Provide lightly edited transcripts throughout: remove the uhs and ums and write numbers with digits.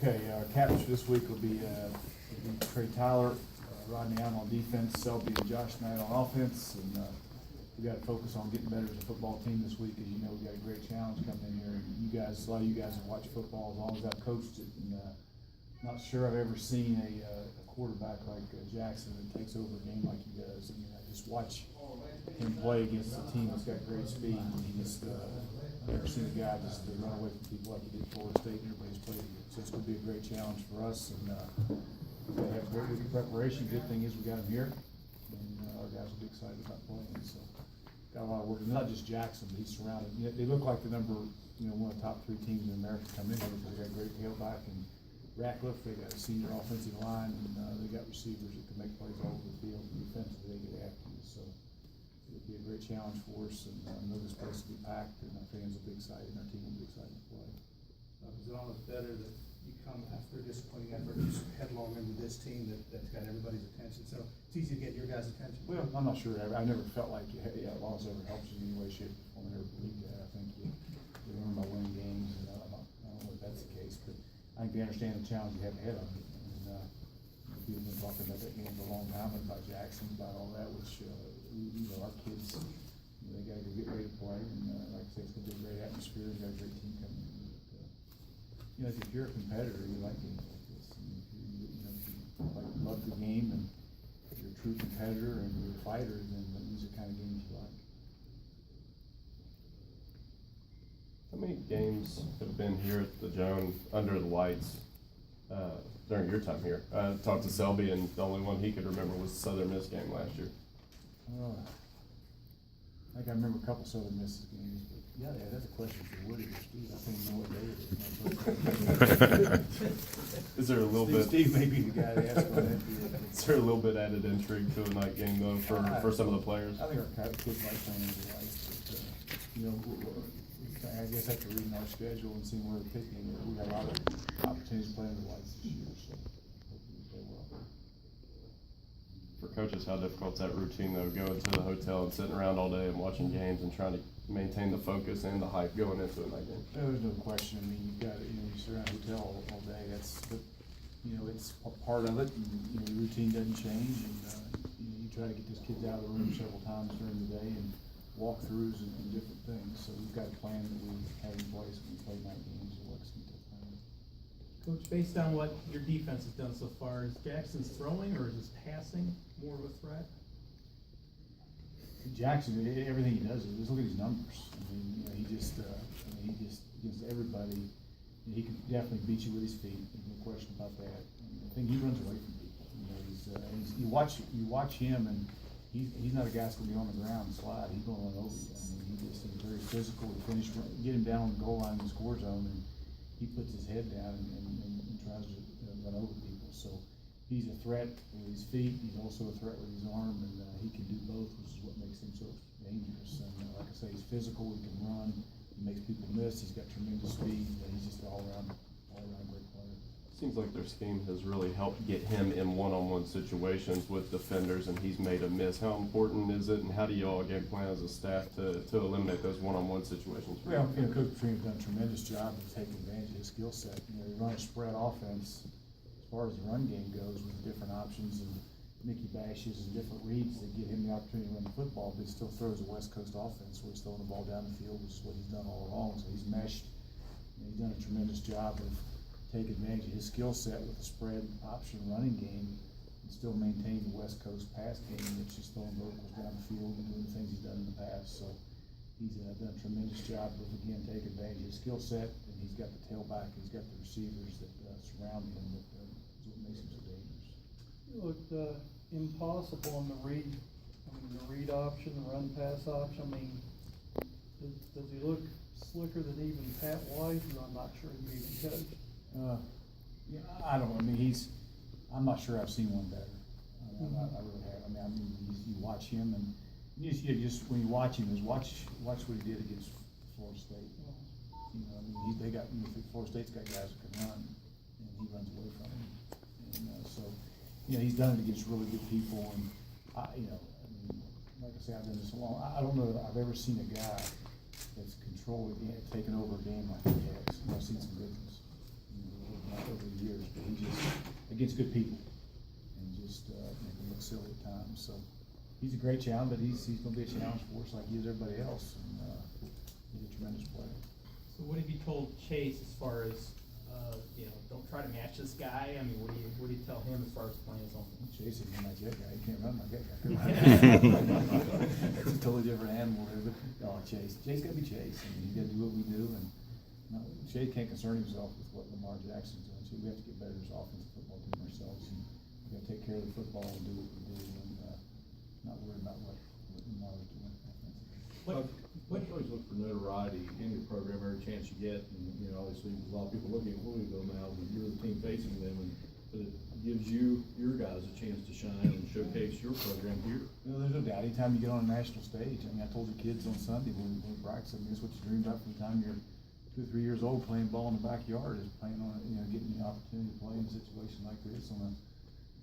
Okay, captains for this week will be Trey Tyler, Rodney Allen on defense, Selby and Josh Knight on offense, and we got to focus on getting better as a football team this week. As you know, we got a great challenge coming in here, and you guys, a lot of you guys have watched football as long as I've coached it, and not sure I've ever seen a quarterback like Jackson that takes over a game like he does. I mean, I just watch him play against a team that's got great speed, and he just I've never seen a guy just run away from people like he did Florida State and everybody's played against. So it's going to be a great challenge for us, and they have a great week of preparation. Good thing is we got them here, and our guys will be excited about playing. So got a lot of work. And not just Jackson, but he's surrounded. You know, they look like the one of the top 3 teams in America come in here because they got a great tailback and Ratcliffe. They got a senior offensive line, and they got receivers that can make plays all over the field. And defensively, they get after you. So it'll be a great challenge for us, and I know this place will be packed, and our fans will be excited, and our team will be excited to play. Is it almost better that you come after a disappointing effort, just headlong into this team that's got everybody's attention? So it's easy to get your guys' attention. Well, I'm not sure. I never felt like loss ever helps you in any way, shape, or form. I never believed that. I think you learn by winning games, and I don't know if that's the case, but I think they understand the challenge you have ahead of them. And people have been talking about that game for a long time, and about Jackson, about all that, which our kids, they got to get ready to play, and like I said, it's going to be a great atmosphere. We got a great team coming in. But, if you're a competitor, you like games like this. And if you love the game and you're a true competitor and you're a fighter, then these are the kind of games you like. How many games have been here at the Joan under the lights during your time here? I talked to Selby, and the only one he could remember was the Southern Miss game last year. I think I remember a couple Southern Miss games, but yeah, that's a question for Woody or Steve. I don't know what day it is. Is there a little bit? Steve may be the guy to ask on that. Is there a little bit added intrigue to a night game though for some of the players? I think our kids like playing under the lights, but I guess after reading our schedule and seeing where we're picking, we got a lot of opportunities to play under the lights this year, so hopefully we play well. For coaches, how difficult is that routine though, going to the hotel and sitting around all day and watching games and trying to maintain the focus and the hype going into a night game? There's no question. I mean, you've got you sit around a hotel all day. It's part of it. And, the routine doesn't change, and you try to get those kids out of the room several times during the day and walkthroughs and different things. So we've got a plan that we have in place when we play night games. Coach, based on what your defense has done so far, is Jackson's throwing or is his passing more of a threat? Jackson, everything he does, just look at his numbers. I mean, he just against everybody, he can definitely beat you with his feet. There's no question about that. And I think he runs away from people. You watch him, and he's not a guy that's going to be on the ground and slide. He's going to run over you. I mean, he just is very physical. Get him down on the goal line in the score zone, and he puts his head down and tries to run over people. So he's a threat with his feet. He's also a threat with his arm, and he can do both, which is what makes him so dangerous. And like I say, he's physical. He can run. He makes people miss. He's got tremendous speed. He's just an all-around great player. Seems like their scheme has really helped get him in one-on-one situations with defenders, and he's made a miss. How important is it, and how do you all game plan as a staff to eliminate those one-on-one situations? Well, Coach Petrino's done a tremendous job of taking advantage of his skill set. They run a spread offense as far as the run game goes with different options and Mickey bashes and different reads that give him the opportunity to run the football, but he still throws a West Coast offense where he's throwing the ball down the field, which is what he's done all along. So he's meshed. He's done a tremendous job of taking advantage of his skill set with the spread option running game and still maintain the West Coast pass game, which is throwing verticals down the field and doing the things he's done in the past. So he's done a tremendous job of, again, taking advantage of his skill set, and he's got the tailback, he's got the receivers that surround him that is what makes him so dangerous. It looked impossible on the read. The read option, the run pass option. I mean, does he look slicker than even Pat White, who I'm not sure he even coached? I don't know. I mean, I'm not sure I've seen one better. I really have. I mean, you watch him, and you just when you watch him, watch what he did against Florida State. Florida State's got guys that can run, and he runs away from them. And so, he's done it against really good people. And like I say, I've done this so long. I don't know that I've ever seen a guy that's controlled taking over a game like he has. I've seen some good ones. Over the against good people, and just, make them look silly at times, so. He's a great challenge, but he's gonna be a challenge for us like he is everybody else, and, he's a tremendous player. So what have you told Chase as far as, don't try to match this guy? I mean, what do you tell him as far as playing on? Chase isn't like that guy, he can't run like that guy. It's a totally different animal there, but, Chase gotta be Chase, I mean, you gotta do what we do, and, Chase can't concern himself with what Lamar Jackson's doing, so we have to get better as offensive football team ourselves, and we gotta take care of the football and do what we do, and, not worry about what Lamar is doing offensively. What you always look for notoriety in your program every chance you get, and, obviously, a lot of people looking at Louisville now, but you're the team facing them, but it gives your guys a chance to shine and showcase your program here. There's no doubt, anytime you get on a national stage, I mean, I told the kids on Sunday when we practiced, I mean, it's what you dreamed about from the time you're 2 or 3 years old, playing ball in the backyard, is playing on, getting the opportunity to play in a situation like this on a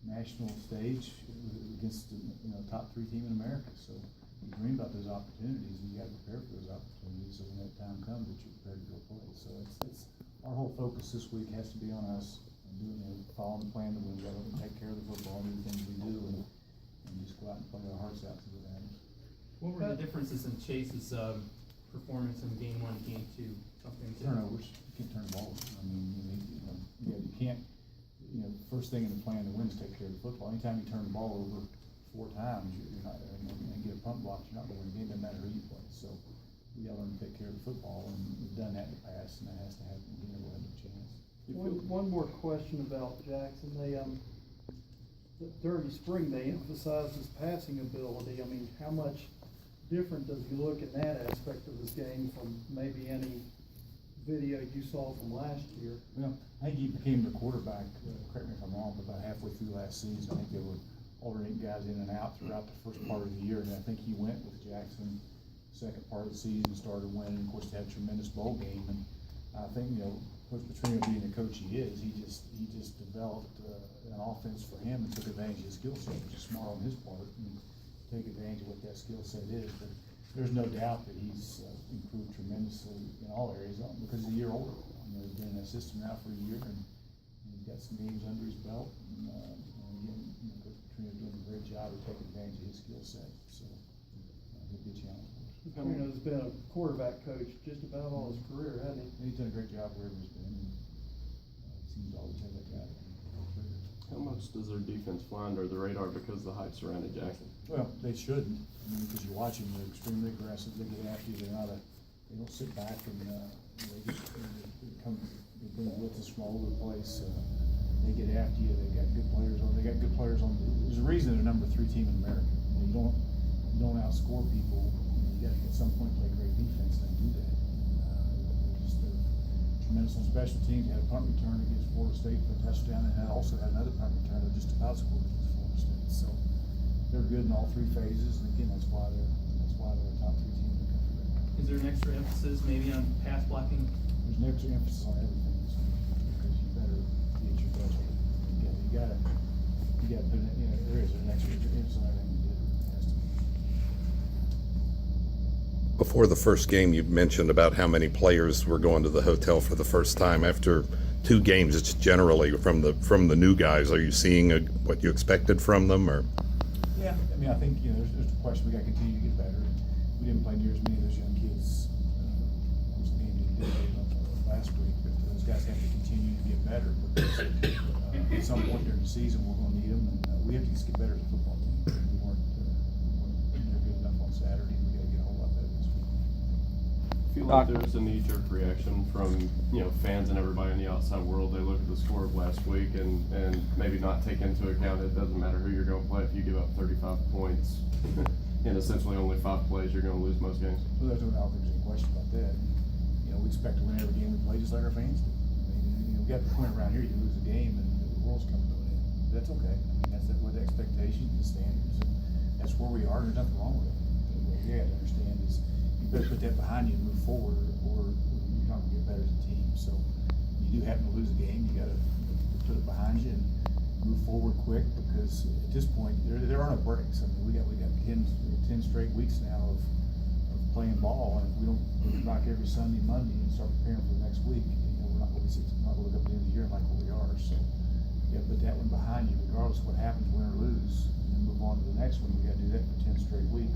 national stage against, top 3 team in America, so you dream about those opportunities, and you gotta prepare for those opportunities, so when that time comes, that you're prepared to go play, so it's, our whole focus this week has to be on us, and doing, following the plan that we gotta take care of the football, and do the things we do, and just go out and play our hearts out to the end. What were the differences in Chase's, performance in game 1, game 2, something? Turnovers, you can't turn the ball over. I mean, you can't, first thing in the plan to win is take care of the football. Anytime you turn the ball over 4 times, you're not, and get a punt block, you're not going to win the game, no matter who you play. So we gotta learn to take care of the football, and we've done that in the past, and that has to happen again, we'll have a chance. One more question about Jackson. During spring, they emphasized his passing ability. I mean, how much different does he look in that aspect of his game from maybe any video you saw from last year? Well, I think he became the quarterback, correct me if I'm wrong, but about halfway through last season. I think they were alternating guys in and out throughout the first part of the year, and I think he went with Jackson second part of the season, started winning. Of course, they had a tremendous bowl game, and I think, Coach Petrino, being the coach he is, he just developed an offense for him and took advantage of his skill set, which is smart on his part, and take advantage of what that skill set is. But there's no doubt that he's improved tremendously in all areas because he's a year older. He's been in that system now for a year, and he's got some games under his belt. And again, Coach Petrino doing a great job of taking advantage of his skill set. So he'll be a challenge for us. Petrino's been a quarterback coach just about all his career, hasn't he? He's done a great job wherever he's been. And, seems to always have that guy. How much does their defense fly under the radar because of the hype surrounding Jackson? Well, they shouldn't. Because you watch them, they're extremely aggressive. They get after you. They don't sit back, and they bring blitzes from all over the place. They get after you. They got good players on. There's a reason they're number 3 team in America. You don't outscore people. You got to at some point play great defense and do that. They're tremendous on special teams. They had a punt return against Florida State for a touchdown, and they also had another punt return that just about scored against Florida State. So they're good in all 3 phases, and again, that's why they're a top 3 team in the country right now. Is there an extra emphasis maybe on pass blocking? There's an extra emphasis on everything this week, because you better be at your best. You gotta put it, there is an extra emphasis on everything you do. It has to be. Before the first game, you mentioned about how many players were going to the hotel for the first time. After 2 games, it's generally from the new guys. Are you seeing what you expected from them, or? Yeah, I mean, I think, there's a question, we gotta continue to get better. We didn't play near as many of those young kids, of course, the game did last week, but those guys have to continue to get better, because at some point during the season, we're gonna need them, and we have to just get better as a football team. We weren't near good enough on Saturday, and we gotta get a whole lot better this week. I feel like there's a knee-jerk reaction from, fans and everybody in the outside world. They look at the score of last week and maybe not take into account it doesn't matter who you're going to play. If you give up 35 points in essentially only 5 plays, you're going to lose most games. Well, I don't think there's any question about that. We expect to win every game we play, just like our fans do. I mean, we got the point around here, you lose a game and the world's coming to an end. That's okay. I mean, that's what the expectations, the standards, and that's where we are. There's nothing wrong with it. What you have to understand is you better put that behind you and move forward, or you're not going to get better as a team. So when you do happen to lose a game, you got to put it behind you and move forward quick, because at this point there are no breaks. I mean, we got 10 straight weeks now of playing ball, and if we don't knock every Sunday, Monday, and start preparing for the next week, we're not going to look up at the end of the year like what we are. So you got to put that one behind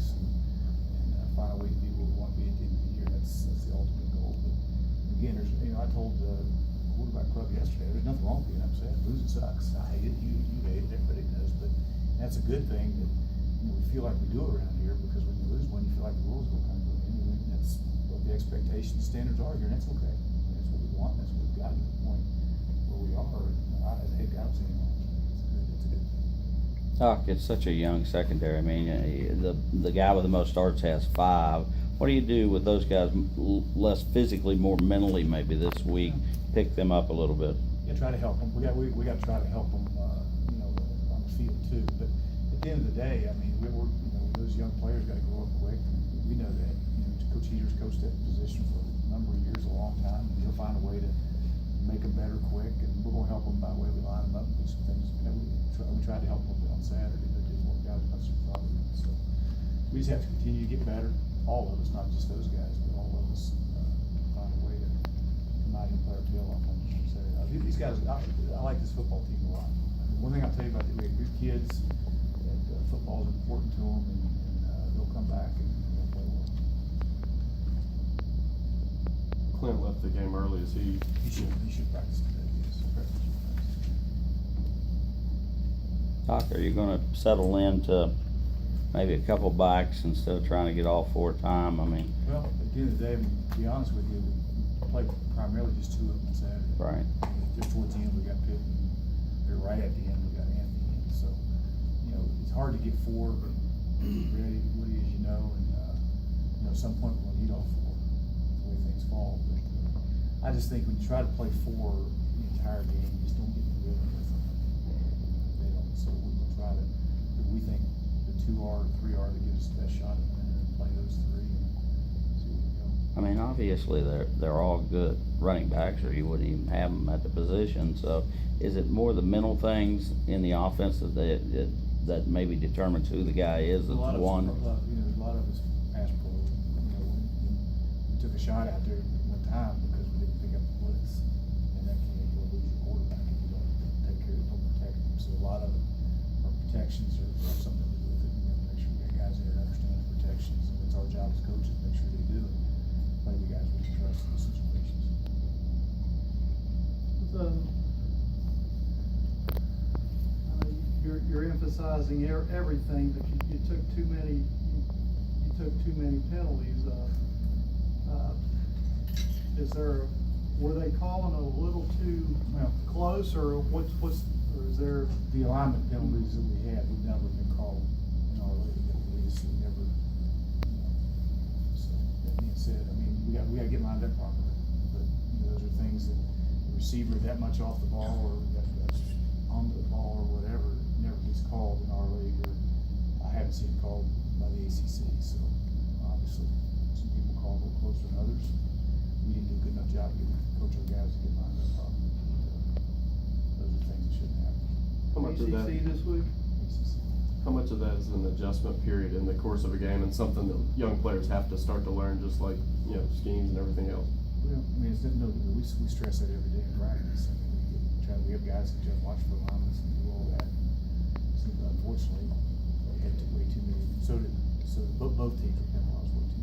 weeks and find a way to be where we want to be at the end of the year. That's the ultimate goal. But again, there's, I told the quarterback club yesterday, there's nothing wrong with being upset. Losing sucks. I hate it. You hate it. Everybody knows. But that's a good thing that we feel like we do around here, because when you lose one, you feel like the world's going to come to an end. And that's what the expectations, standards are here, and that's okay. That's what we want. That's what we've gotten to the point where we are. As a head coach, I don't see any wrong. It's a good thing. Doc, it's such a young secondary. I mean, the guy with the most starts has 5. What do you do with those guys less physically, more mentally maybe this week? Pick them up a little bit. Yeah, try to help them. We got to try to help them, on the field too. But at the end of the day, I mean, those young players got to grow up quick. We know that. Coach Heater's coached that position for a number of years, a long time, and he'll find a way to make them better quick. And we're going to help them by the way we line them up and do some things. We tried to help them on Saturday, but it didn't work out as much as we thought it would. So we just have to continue to get better. All of us, not just those guys, but all of us, find a way to come out and play our tail off on Saturday. These guys, I like this football team a lot. I mean, one thing I'll tell you about it, we have good kids, and football is important to them, and they'll come back and they'll play well. Clint left the game early. Is he? He should practice today. Yes, practice. Doc, are you gonna settle into maybe a couple backs instead of trying to get all 4 time? I mean. Well, at the end of the day, to be honest with you, we played primarily just 2 of them on Saturday. Right. Just towards the end, we got Pitt, and they're right at the end, we got Anthony in. So, it's hard to get 4 ready, Woody, as you know, and, at some point we're gonna need all 4, the way things fall. But, I just think when you try to play 4 the entire game, you just don't get the rhythm with them. They don't, so we're gonna try to, we think the 2 are, 3 are, to give us the best shot at winning, and play those 3 and see where we go. I mean, obviously they're all good running backs, or you wouldn't even have them at the position. So, is it more the mental things in the offense that maybe determines who the guy is that's one? A lot of us pass pro. We took a shot out there at one time because we didn't pick up the blitz, and that can you'll lose your quarterback if you don't take care of don't protect him. So a lot of our protections are something to do with it. We got to make sure we got guys there that understand the protections, and it's our job as coaches to make sure they do it. Play the guys we can trust in those situations. You're emphasizing everything, but you took too many penalties. Were they calling a little too close, or or is there? The alignment penalties that we had would never been called in our league, at least. We never, so that being said, I mean, we got to get lined up properly. But, those are things that the receiver that much off the ball, or that's on the ball, or whatever, never gets called in our league, or I haven't seen it called by the ACC. So, obviously, some people call a little closer than others. We didn't do a good enough job getting coach our guys to get lined up properly. Those are things that shouldn't happen. How much of that? ACC this week? How much of that is an adjustment period in the course of a game, and something that young players have to start to learn, just like schemes and everything else? Well, I mean, we stress that every day in practice. I mean, we have guys that just watch for alignments and do all that. So, unfortunately, they had way too many. So both teams were penalized way too